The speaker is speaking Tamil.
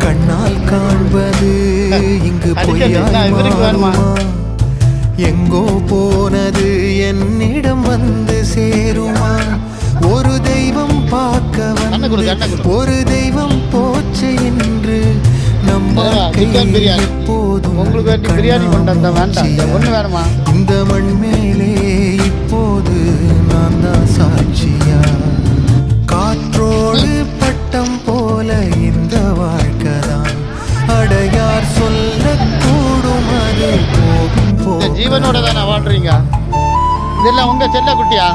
கண்ணால் காண்பது இங்கு பொய்யாகுமா? எங்கோ போனது என்னிடம் வந்து சேருமா? ஒரு தெய்வம் பார்க்க வந்து ஒரு தெய்வம் போச்சு என்று நம்ம எப்போதும் இந்த மண் மேலே இப்போது நான் தான் சாட்சியா. காற்றோடு பட்டம் போல இந்த வாழ்க்கைதான் அடையார் சொல்லக்கூடும் அது போகும் போ. ஜீவனோட தானே வாழ்றீங்க. இதெல்லாம் உங்க செல்ல குட்டியா?